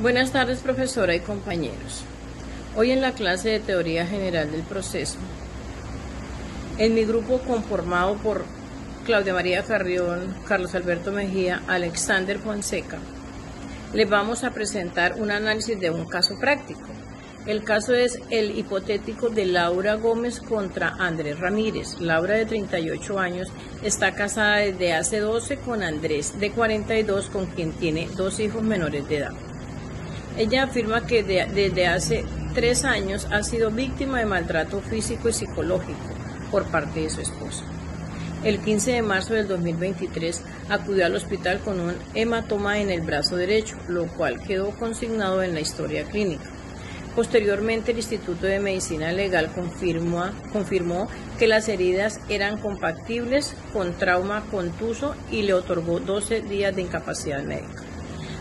Buenas tardes, profesora y compañeros. Hoy en la clase de Teoría General del Proceso, en mi grupo conformado por Claudia María Carrión, Carlos Alberto Mejía, Alexander Fonseca, les vamos a presentar un análisis de un caso práctico. El caso es el hipotético de Laura Gómez contra Andrés Ramírez. Laura, de 38 años, está casada desde hace 12 con Andrés, de 42, con quien tiene 2 hijos menores de edad. Ella afirma que desde hace 3 años ha sido víctima de maltrato físico y psicológico por parte de su esposo. El 15 de marzo del 2023 acudió al hospital con un hematoma en el brazo derecho, lo cual quedó consignado en la historia clínica. Posteriormente, el Instituto de Medicina Legal confirmó que las heridas eran compatibles con trauma contuso y le otorgó 12 días de incapacidad médica.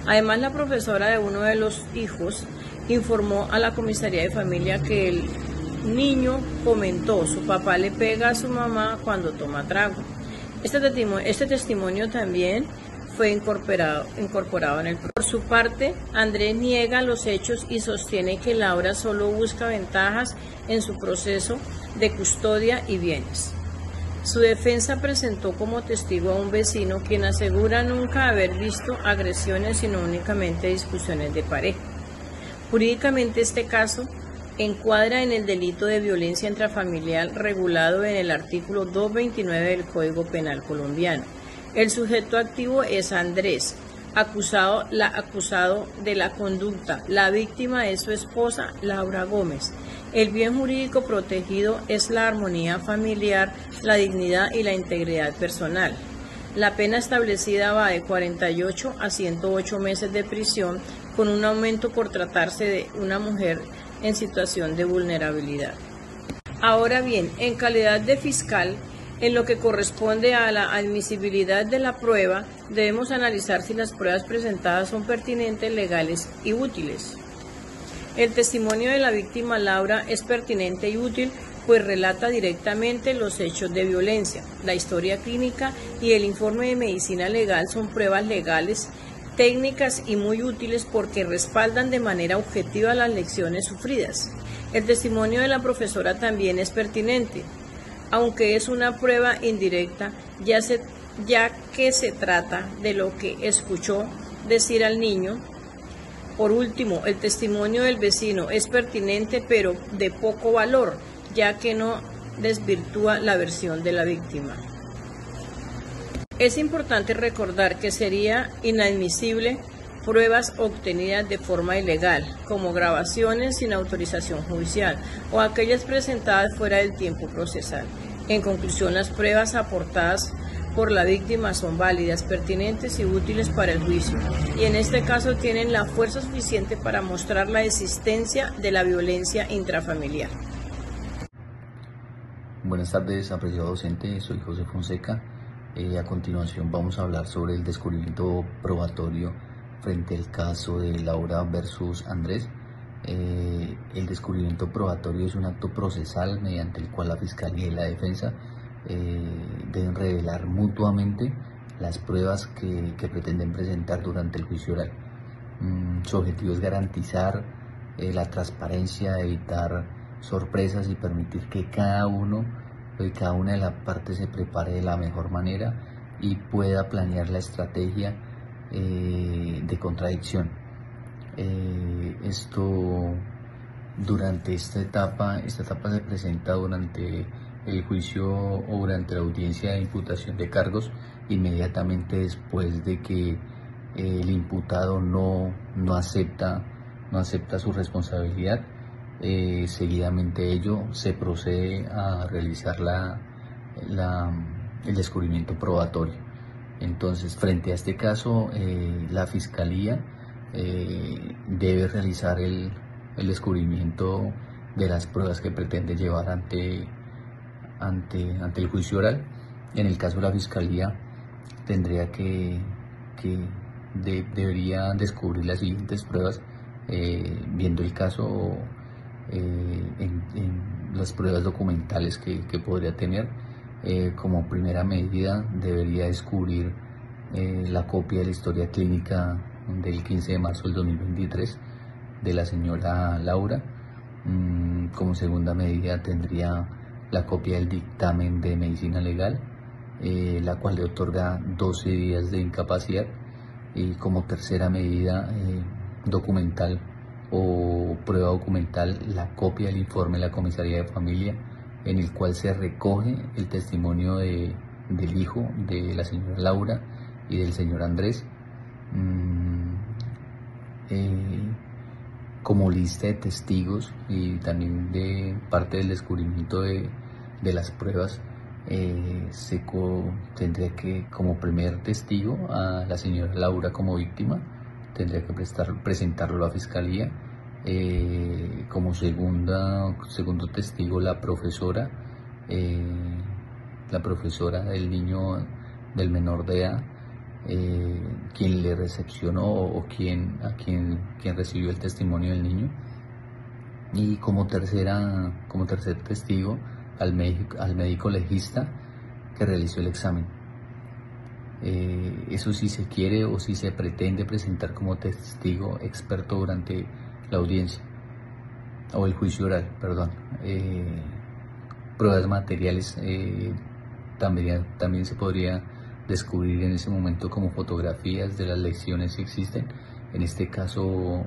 Además, la profesora de uno de los hijos informó a la comisaría de familia que el niño comentó: su papá le pega a su mamá cuando toma trago. Este testimonio también fue incorporado en el proceso. Por su parte, Andrés niega los hechos y sostiene que Laura solo busca ventajas en su proceso de custodia y bienes. Su defensa presentó como testigo a un vecino, quien asegura nunca haber visto agresiones, sino únicamente discusiones de pareja. Jurídicamente, este caso encuadra en el delito de violencia intrafamiliar regulado en el artículo 229 del Código Penal colombiano. El sujeto activo es Andrés, acusado de la conducta. La víctima es su esposa, Laura Gómez. El bien jurídico protegido es la armonía familiar, la dignidad y la integridad personal. La pena establecida va de 48 a 108 meses de prisión, con un aumento por tratarse de una mujer en situación de vulnerabilidad. Ahora bien, en calidad de fiscal, en lo que corresponde a la admisibilidad de la prueba, debemos analizar si las pruebas presentadas son pertinentes, legales y útiles. El testimonio de la víctima Laura es pertinente y útil, pues relata directamente los hechos de violencia. La historia clínica y el informe de medicina legal son pruebas legales, técnicas y muy útiles porque respaldan de manera objetiva las lecciones sufridas. El testimonio de la profesora también es pertinente, aunque es una prueba indirecta, ya que se trata de lo que escuchó decir al niño. Por último, el testimonio del vecino es pertinente, pero de poco valor, ya que no desvirtúa la versión de la víctima. Es importante recordar que sería inadmisible pruebas obtenidas de forma ilegal, como grabaciones sin autorización judicial o aquellas presentadas fuera del tiempo procesal. En conclusión, las pruebas aportadas por la víctima son válidas, pertinentes y útiles para el juicio, y en este caso tienen la fuerza suficiente para mostrar la existencia de la violencia intrafamiliar. Buenas tardes, apreciado docente, soy José Fonseca. A continuación vamos a hablar sobre el descubrimiento probatorio frente al caso de Laura versus Andrés. El descubrimiento probatorio es un acto procesal mediante el cual la Fiscalía y la Defensa deben revelar mutuamente las pruebas que pretenden presentar durante el juicio oral. Su objetivo es garantizar la transparencia, evitar sorpresas y permitir que cada una de las partes se prepare de la mejor manera y pueda planear la estrategia de contradicción. Durante esta etapa se presenta durante el juicio o durante la audiencia de imputación de cargos, inmediatamente después de que el imputado no acepta su responsabilidad. Seguidamente ello se procede a realizar el descubrimiento probatorio. Entonces, frente a este caso, la Fiscalía debe realizar el descubrimiento de las pruebas que pretende llevar ante el juicio oral. En el caso de la Fiscalía, debería descubrir las siguientes pruebas, viendo el caso en las pruebas documentales que podría tener. Como primera medida, debería descubrir la copia de la historia clínica del 15 de marzo del 2023 de la señora Laura. Como segunda medida tendría la copia del dictamen de medicina legal, la cual le otorga 12 días de incapacidad. Y como tercera medida documental o prueba documental, la copia del informe de la comisaría de familia, en el cual se recoge el testimonio del hijo de la señora Laura y del señor Andrés, como lista de testigos, y también de parte del descubrimiento de las pruebas. Tendría que, como primer testigo, a la señora Laura como víctima, tendría que presentarlo a la fiscalía. Como segundo testigo, la profesora del niño, del menor de edad, quien le recepcionó o quien recibió el testimonio del niño. Y como tercer testigo, al médico legista que realizó el examen. Eso si se quiere o si se pretende presentar como testigo experto durante la audiencia o el juicio oral, perdón. Pruebas materiales también se podría descubrir en ese momento, como fotografías de las lesiones que existen. En este caso,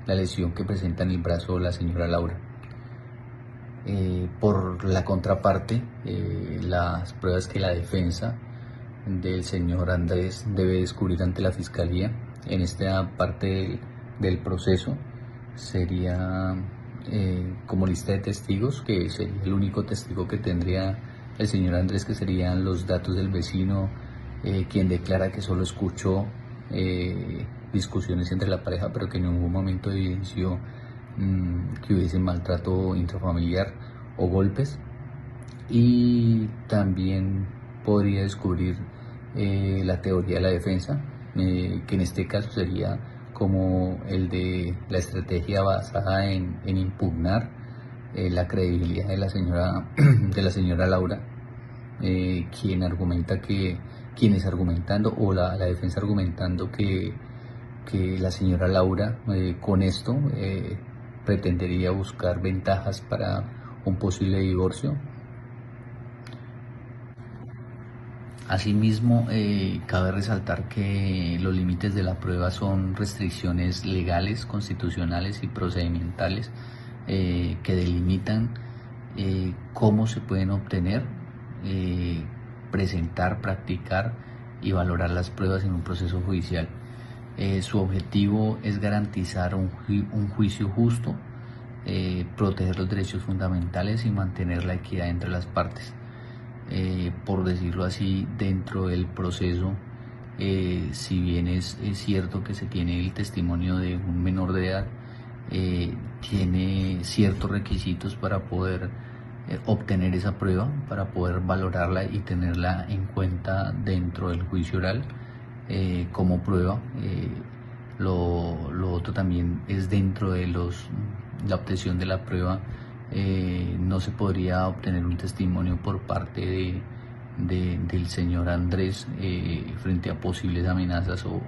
la lesión que presenta en el brazo la señora Laura. Por la contraparte, las pruebas que la defensa del señor Andrés debe descubrir ante la fiscalía en esta parte del proceso sería, como lista de testigos, que sería el único testigo que tendría el señor Andrés, que serían los datos del vecino, quien declara que solo escuchó discusiones entre la pareja, pero que en ningún momento evidenció que hubiese maltrato intrafamiliar o golpes. Y también podría descubrir la teoría de la defensa, que en este caso sería como el de la estrategia basada en impugnar la credibilidad de la señora Laura, quienes argumentando, o la defensa argumentando que la señora Laura con esto pretendería buscar ventajas para un posible divorcio. Asimismo, cabe resaltar que los límites de la prueba son restricciones legales, constitucionales y procedimentales que delimitan cómo se pueden obtener, presentar, practicar y valorar las pruebas en un proceso judicial. Su objetivo es garantizar un juicio justo, proteger los derechos fundamentales y mantener la equidad entre las partes. Por decirlo así, dentro del proceso, si bien es cierto que se tiene el testimonio de un menor de edad, tiene ciertos requisitos para poder obtener esa prueba, para poder valorarla y tenerla en cuenta dentro del juicio oral como prueba. Lo otro también es dentro de la obtención de la prueba. No se podría obtener un testimonio por parte del señor Andrés frente a posibles amenazas o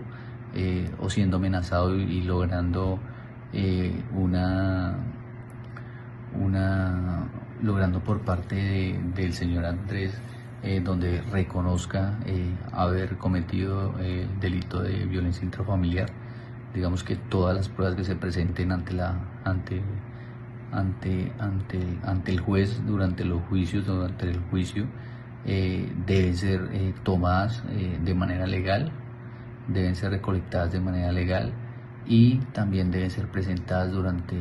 siendo amenazado y logrando logrando por parte del señor Andrés donde reconozca haber cometido el delito de violencia intrafamiliar. Digamos que todas las pruebas que se presenten ante el juez durante el juicio deben ser tomadas de manera legal, deben ser recolectadas de manera legal y también deben ser presentadas durante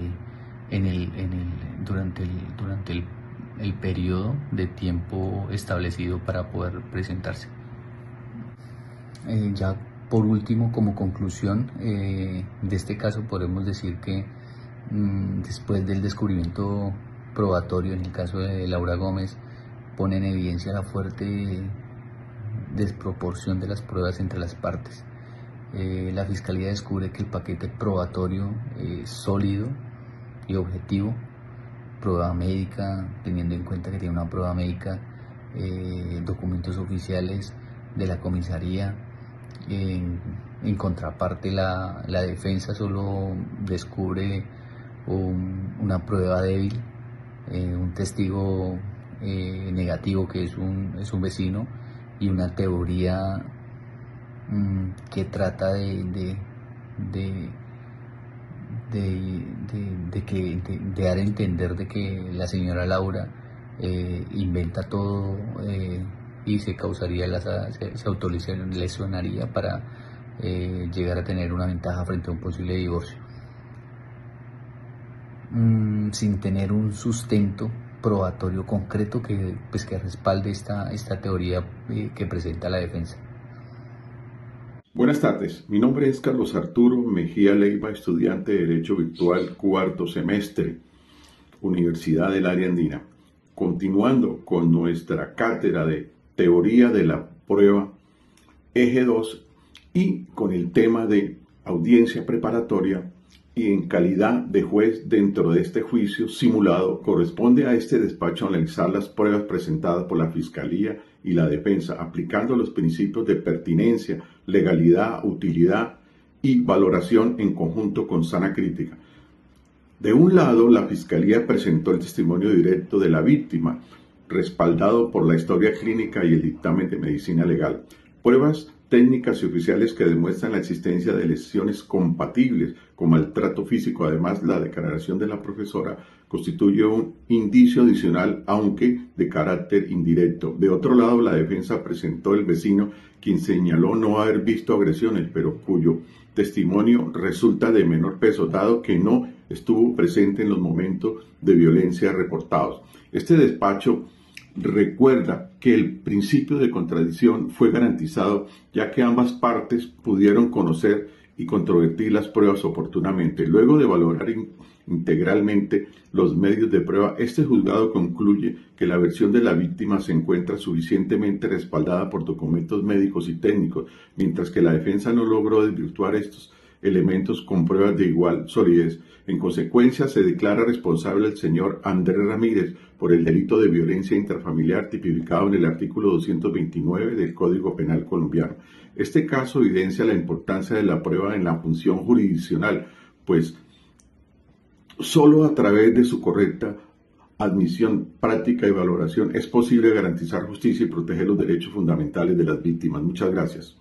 el periodo de tiempo establecido para poder presentarse. Ya por último, como conclusión de este caso, podemos decir que después del descubrimiento probatorio en el caso de Laura Gómez, pone en evidencia la fuerte desproporción de las pruebas entre las partes. La Fiscalía descubre que el paquete probatorio es sólido y objetivo, prueba médica, teniendo en cuenta que tiene una prueba médica, documentos oficiales de la comisaría, En contraparte, la defensa solo descubre una prueba débil, un testigo negativo que es un vecino, y una teoría que trata de dar a entender de que la señora Laura inventa todo y se autolesionaría para llegar a tener una ventaja frente a un posible divorcio, sin tener un sustento probatorio concreto que respalde esta teoría que presenta la defensa. Buenas tardes, mi nombre es Carlos Arturo Mejía Leiva, estudiante de Derecho Virtual, cuarto semestre, Universidad del Área Andina. Continuando con nuestra cátedra de Teoría de la Prueba, Eje 2, y con el tema de audiencia preparatoria y en calidad de juez dentro de este juicio simulado, corresponde a este despacho analizar las pruebas presentadas por la Fiscalía y la Defensa, aplicando los principios de pertinencia, legalidad, utilidad y valoración en conjunto con sana crítica. De un lado, la Fiscalía presentó el testimonio directo de la víctima, respaldado por la historia clínica y el dictamen de medicina legal. Pruebas técnicas y oficiales que demuestran la existencia de lesiones compatibles con maltrato físico. Además, la declaración de la profesora constituye un indicio adicional, aunque de carácter indirecto. De otro lado, la defensa presentó el vecino, quien señaló no haber visto agresiones, pero cuyo testimonio resulta de menor peso, dado que no estuvo presente en los momentos de violencia reportados. Este despacho recuerda que el principio de contradicción fue garantizado, ya que ambas partes pudieron conocer y controvertir las pruebas oportunamente. Luego de valorar integralmente los medios de prueba, este juzgado concluye que la versión de la víctima se encuentra suficientemente respaldada por documentos médicos y técnicos, mientras que la defensa no logró desvirtuar estos elementos con pruebas de igual solidez. En consecuencia, se declara responsable el señor Andrés Ramírez por el delito de violencia intrafamiliar tipificado en el artículo 229 del Código Penal colombiano. Este caso evidencia la importancia de la prueba en la función jurisdiccional, pues solo a través de su correcta admisión, práctica y valoración es posible garantizar justicia y proteger los derechos fundamentales de las víctimas. Muchas gracias.